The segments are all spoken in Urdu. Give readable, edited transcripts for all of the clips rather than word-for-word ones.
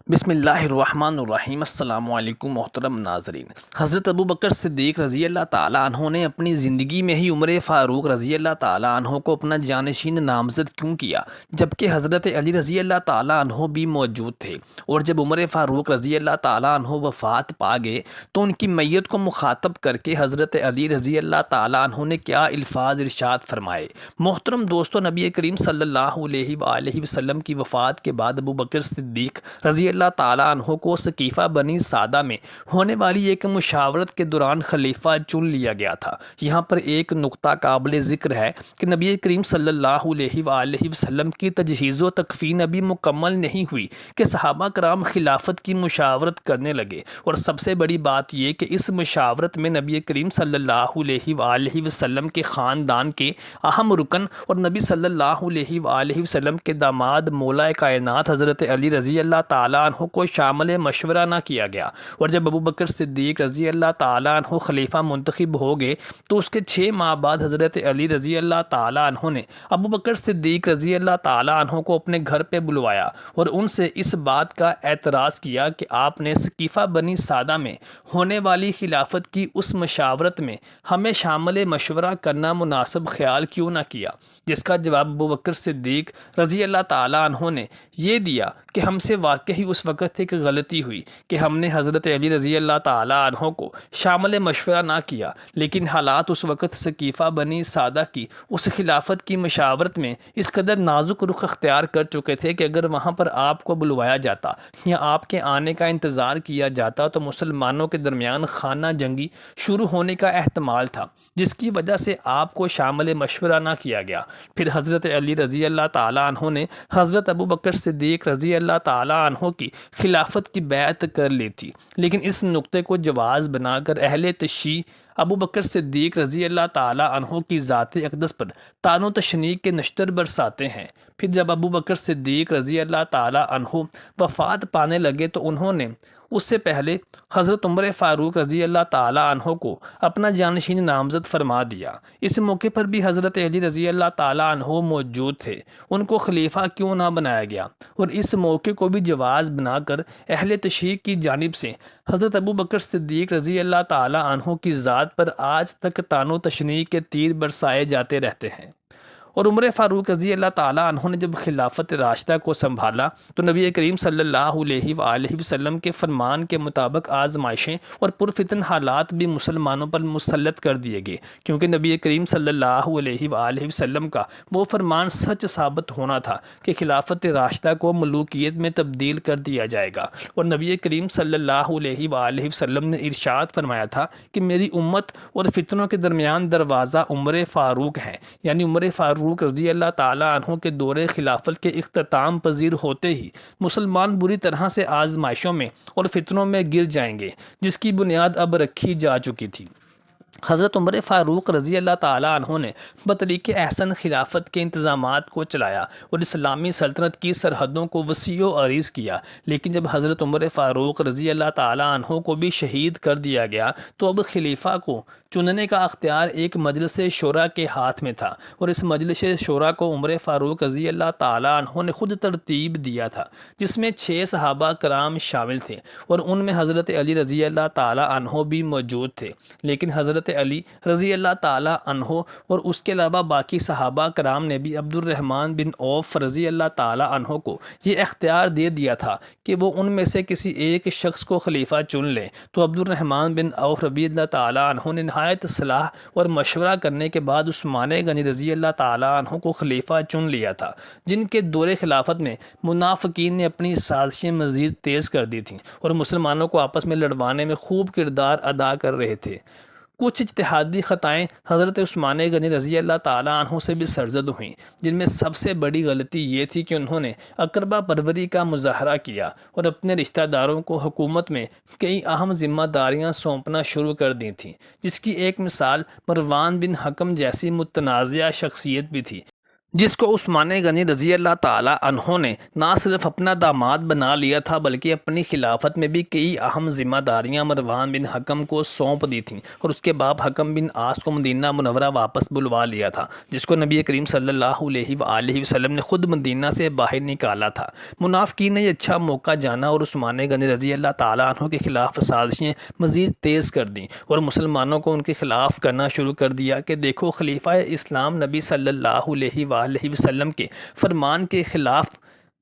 بسم اللہ الرحمن الرحیم۔ السلام علیکم محترم ناظرین۔ حضرت ابو بکر صدیق رضی اللہ تعالیٰ عنہ نے اپنی زندگی میں ہی عمر فاروق رضی اللہ تعالیٰ عنہ کو اپنا جانشین نامزد کیوں کیا، جبکہ حضرت علی رضی اللہ تعالیٰ عنہ بھی موجود تھے؟ اور جب عمر فاروق رضی اللہ تعالیٰ عنہ وفات پا گئے تو ان کی میت کو مخاطب کر کے حضرت علی رضی اللہ تعالیٰ عنہ نے کیا الفاظ ارشاد فرمائے؟ محترم دوستو، نبی کریم صلی اللہ علیہ وآلہ وسلم کی وفات کے بعد ابو بکر صدیق رضی اللہ تعالیٰ عنہ کو سقیفہ بنی سعدہ میں ہونے والی ایک مشاورت کے دوران خلیفہ چن لیا گیا تھا۔ یہاں پر ایک نقطہ قابل ذکر ہے کہ نبی کریم صلی اللہ علیہ وآلہ وسلم کی تجہیز و تکفین ابھی مکمل نہیں ہوئی کہ صحابہ کرام خلافت کی مشاورت کرنے لگے، اور سب سے بڑی بات یہ کہ اس مشاورت میں نبی کریم صلی اللہ علیہ وآلہ وسلم کے خاندان کے اہم رکن اور نبی صلی اللہ علیہ وآلہ وسلم کے داماد مولا کائنات حضرت علی رضی اللہ تعالیٰ عنہ کو شامل مشورہ نہ کیا گیا۔ اور جب ابو بکر صدیق رضی اللہ تعالیٰ عنہ خلیفہ منتخب ہو گئے تو اس کے 6 ماہ بعد حضرت علی رضی اللہ تعالیٰ عنہ نے ابو بکر صدیق رضی اللہ تعالیٰ عنہ کو اپنے گھر پہ بلوایا اور ان سے اس بات کا اعتراض کیا کہ آپ نے سقیفہ بنی سعدہ میں ہونے والی خلافت کی اس مشاورت میں ہمیں شامل مشورہ کرنا مناسب خیال کیوں نہ کیا، جس کا جواب ابو بکر صدیق رضی اللہ تعالیٰ عنہ نے یہ دیا کہ ہم سے واقعی اس وقت ایک غلطی ہوئی کہ ہم نے حضرت علی رضی اللہ تعالیٰ عنہ کو شامل مشورہ نہ کیا، لیکن حالات اس وقت سقیفہ بنی سعدہ کی اس خلافت کی مشاورت میں اس قدر نازک رخ اختیار کر چکے تھے کہ اگر وہاں پر آپ کو بلوایا جاتا یا آپ کے آنے کا انتظار کیا جاتا تو مسلمانوں کے درمیان خانہ جنگی شروع ہونے کا احتمال تھا، جس کی وجہ سے آپ کو شامل مشورہ نہ کیا گیا۔ پھر حضرت علی رضی اللہ تعالیٰ عنہ نے حضرت ابو بکر صدیق رضی اللہ تعالیٰ عنہ کی خلافت کی بیعت کر لی تھی، لیکن اس نقطے کو جواز بنا کر اہل تشیع ابو بکر صدیق رضی اللہ تعالیٰ عنہ کی ذات اقدس پر طعن و تشنیع کے نشتر برساتے ہیں۔ پھر جب ابو بکر صدیق رضی اللہ تعالیٰ عنہ وفات پانے لگے تو انہوں نے اس سے پہلے حضرت عمر فاروق رضی اللہ تعالیٰ عنہ کو اپنا جانشین نامزد فرما دیا۔ اس موقع پر بھی حضرت علی رضی اللہ تعالیٰ عنہ موجود تھے، ان کو خلیفہ کیوں نہ بنایا گیا؟ اور اس موقع کو بھی جواز بنا کر اہل تشیع کی جانب سے حضرت ابو بکر صدیق رضی اللہ تعالیٰ عنہ کی ذات پر آج تک طعن و تشنیع کے تیر برسائے جاتے رہتے ہیں۔ اور عمر فاروق رضی اللہ تعالیٰ عنہ نے جب خلافت راشدہ کو سنبھالا تو نبی کریم صلی اللہ علیہ وآلہ وسلم کے فرمان کے مطابق آزمائشیں اور پرفتن حالات بھی مسلمانوں پر مسلط کر دیے گئے، کیونکہ نبی کریم صلی اللہ علیہ وآلہ وسلم کا وہ فرمان سچ ثابت ہونا تھا کہ خلافت راشدہ کو ملوکیت میں تبدیل کر دیا جائے گا۔ اور نبی کریم صلی اللہ علیہ وآلہ وسلم نے ارشاد فرمایا تھا کہ میری امت اور فتنوں کے درمیان دروازہ عمر فاروق ہے، یعنی عمر فاروق رضی اللہ تعالیٰ عنہ کے دور خلافت کے اختتام پذیر ہوتے ہی مسلمان بری طرح سے آزمائشوں میں اور فتنوں میں گر جائیں گے، جس کی بنیاد اب رکھی جا چکی تھی۔ حضرت عمر فاروق رضی اللہ تعالیٰ عنہ نے بطریق احسن خلافت کے انتظامات کو چلایا اور اسلامی سلطنت کی سرحدوں کو وسیع و عریض کیا، لیکن جب حضرت عمر فاروق رضی اللہ تعالیٰ عنہ کو بھی شہید کر دیا گیا تو اب خلیفہ کو چننے کا اختیار ایک مجلس شورا کے ہاتھ میں تھا، اور اس مجلس شورا کو عمر فاروق رضی اللہ تعالیٰ عنہ نے خود ترتیب دیا تھا، جس میں 6 صحابہ کرام شامل تھے، اور ان میں حضرت علی رضی اللہ تعالیٰ عنہ بھی موجود تھے۔ لیکن حضرت علی رضی اللہ تعالیٰ عنہ اور اس کے علاوہ باقی صحابہ کرام نے بھی عبد الرحمن بن عوف رضی اللہ تعالیٰ عنہ کو یہ اختیار دے دیا تھا کہ وہ ان میں سے کسی ایک شخص کو خلیفہ چن لے، تو عبد الرحمن بن عوف رضی اللہ تعالیٰ عنہ نے نہایت صلاح اور مشورہ کرنے کے بعد عثمان غنی رضی اللہ تعالیٰ عنہ کو خلیفہ چن لیا تھا، جن کے دور خلافت میں منافقین نے اپنی سازشیں مزید تیز کر دی تھیں اور مسلمانوں کو آپس میں لڑوانے میں خوب کردار ادا کر رہے تھے۔ کچھ اجتہادی خطائیں حضرت عثمان غنی رضی اللہ تعالیٰ عنہ سے بھی سرزد ہوئیں، جن میں سب سے بڑی غلطی یہ تھی کہ انہوں نے اقربا پروری کا مظاہرہ کیا اور اپنے رشتہ داروں کو حکومت میں کئی اہم ذمہ داریاں سونپنا شروع کر دی تھیں، جس کی ایک مثال مروان بن حکم جیسی متنازعہ شخصیت بھی تھی، جس کو عثمان غنی رضی اللہ تعالی عنہ نے نہ صرف اپنا داماد بنا لیا تھا بلکہ اپنی خلافت میں بھی کئی اہم ذمہ داریاں مروان بن حکم کو سونپ دی تھیں، اور اس کے بعد حکم بن عاص کو مدینہ منورہ واپس بلوا لیا تھا، جس کو نبی کریم صلی اللہ علیہ وآلہ وسلم نے خود مدینہ سے باہر نکالا تھا۔ منافقین نے یہ اچھا موقع جانا اور عثمان غنی رضی اللہ تعالی عنہ کے خلاف سازشیں مزید تیز کر دیں اور مسلمانوں کو ان کے خلاف کرنا شروع کر دیا کہ دیکھو، خلیفہ اسلام نبی صلی اللہ علیہ وآلہ وسلم کے فرمان کے خلاف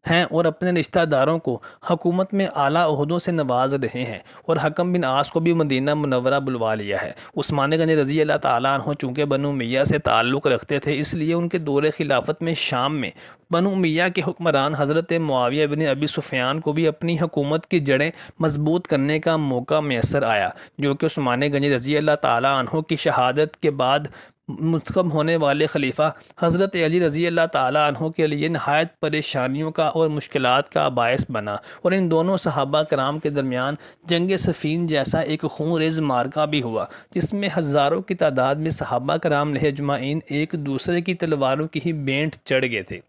ہیں اور اپنے رشتہ داروں کو حکومت میں اعلیٰ عہدوں سے نواز رہے ہیں، اور حکم بن عاص کو بھی مدینہ منورہ بلوا لیا ہے۔ عثمان غنی رضی اللہ تعالیٰ عنہ چونکہ بنو امیہ سے تعلق رکھتے تھے، اس لیے ان کے دور خلافت میں شام میں بنو امیہ کے حکمران حضرت معاویہ بن ابی سفیان کو بھی اپنی حکومت کی جڑیں مضبوط کرنے کا موقع میسر آیا، جو کہ عثمان غنی رضی اللہ تعالیٰ عنہ کی شہادت کے بعد منتخب ہونے والے خلیفہ حضرت علی رضی اللہ تعالیٰ عنہ کے لیے نہایت پریشانیوں کا اور مشکلات کا باعث بنا، اور ان دونوں صحابہ کرام کے درمیان جنگ صفین جیسا ایک خون ریز معرکہ بھی ہوا، جس میں ہزاروں کی تعداد میں صحابہ کرام نے اجمعین ایک دوسرے کی تلواروں کی ہی بینٹ چڑھ گئے تھے۔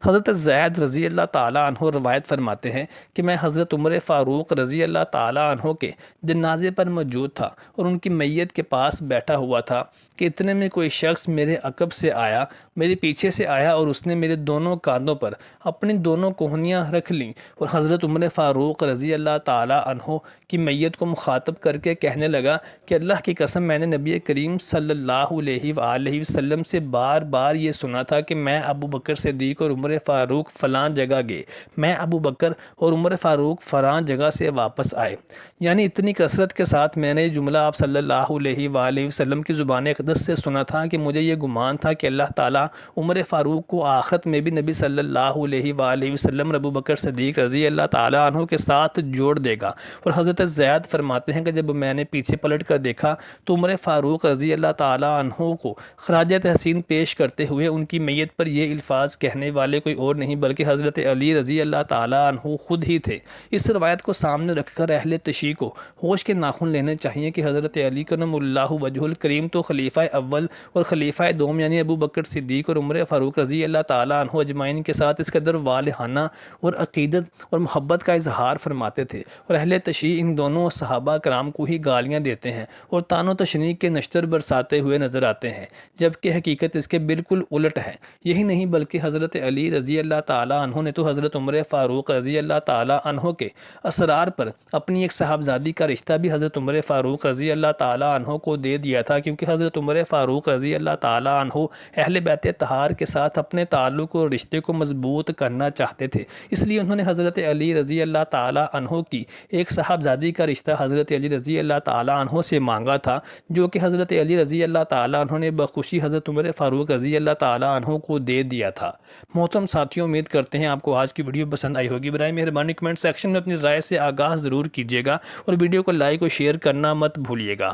حضرت زید رضی اللہ تعالیٰ عنہ روایت فرماتے ہیں کہ میں حضرت عمر فاروق رضی اللہ تعالیٰ عنہ کے جنازے پر موجود تھا اور ان کی میت کے پاس بیٹھا ہوا تھا کہ اتنے میں کوئی شخص میرے عقب سے آیا، میرے پیچھے سے آیا، اور اس نے میرے دونوں کاندھوں پر اپنی دونوں کوہنیاں رکھ لیں اور حضرت عمر فاروق رضی اللہ تعالیٰ عنہ کی میت کو مخاطب کر کے کہنے لگا کہ اللہ کی قسم، میں نے نبی کریم صلی اللہ علیہ وآلہ وسلم سے بار بار یہ سنا تھا کہ میں ابو بکر صدیق اور عمر فاروق فلاں جگہ گئے، میں ابو بکر اور عمر فاروق فلاں جگہ سے واپس آئے۔ یعنی اتنی کثرت کے ساتھ میں نے یہ جملہ آپ صلی اللہ علیہ وآلہ وسلم کی زبان اقدس سے سنا تھا کہ مجھے یہ گمان تھا کہ اللہ تعالیٰ عمر فاروق کو آخرت میں بھی نبی صلی اللہ علیہ وآلہ وسلم ابو بکر صدیق رضی اللہ تعالیٰ عنہ کے ساتھ جوڑ دے گا۔ اور حضرت زید فرماتے ہیں کہ جب میں نے پیچھے پلٹ کر دیکھا تو عمر فاروق رضی اللہ تعالیٰ عنہ کو خراج تحسین پیش کرتے ہوئے ان کی میت پر یہ الفاظ کہنے والے کوئی اور نہیں بلکہ حضرت علی رضی اللہ تعالیٰ عنہ خود ہی تھے۔ اس روایت کو سامنے رکھ کر اہل تشیع کو ہوش کے ناخن لینے چاہیے کہ حضرت علی کرم اللہ وجہ الکریم تو خلیفہ اول اور خلیفہ دوم یعنی ابو بکر صدیق اور عمر فاروق رضی اللہ تعالیٰ عنہ اجمعین کے ساتھ اس قدر والہانہ اور عقیدت اور محبت کا اظہار فرماتے تھے، اور اہل تشیع ان دونوں صحابہ کرام کو ہی گالیاں دیتے ہیں اور طعن و تشنیع کے نشتر برساتے ہوئے نظر آتے ہیں، جبکہ حقیقت اس کے بالکل الٹ ہے۔ یہی نہیں بلکہ حضرت علی رضی اللہ تعالیٰ عنہ نے تو حضرت عمر فاروق رضی اللہ تعالیٰ عنہ کے اسرار پر اپنی ایک صاحبزادی کا رشتہ بھی حضرت عمر فاروق رضی اللہ تعالیٰ عنہ کو دے دیا تھا، کیونکہ حضرت عمر فاروق رضی اللہ تعالیٰ عنہ اہل بیت طہار کے ساتھ اپنے تعلق اور رشتے کو مضبوط کرنا چاہتے تھے، اس لیے انہوں نے حضرت علی رضی اللہ تعالیٰ عنہ کی ایک صاحبزادی کا رشتہ حضرت علی رضی اللہ تعالیٰ عنہ سے مانگا تھا، جو کہ حضرت علی رضی اللہ تعالیٰ عنہ نے بخوشی حضرت عمر فاروق رضی اللہ تعالیٰ عنہ کو دے دیا تھا۔ محترم ساتھیوں، امید کرتے ہیں آپ کو آج کی ویڈیو پسند آئی ہوگی۔ برائے مہربانی کمنٹ سیکشن میں اپنی رائے سے آگاہ ضرور کیجیے گا اور ویڈیو کو لائک اور شیئر کرنا مت بھولیے گا۔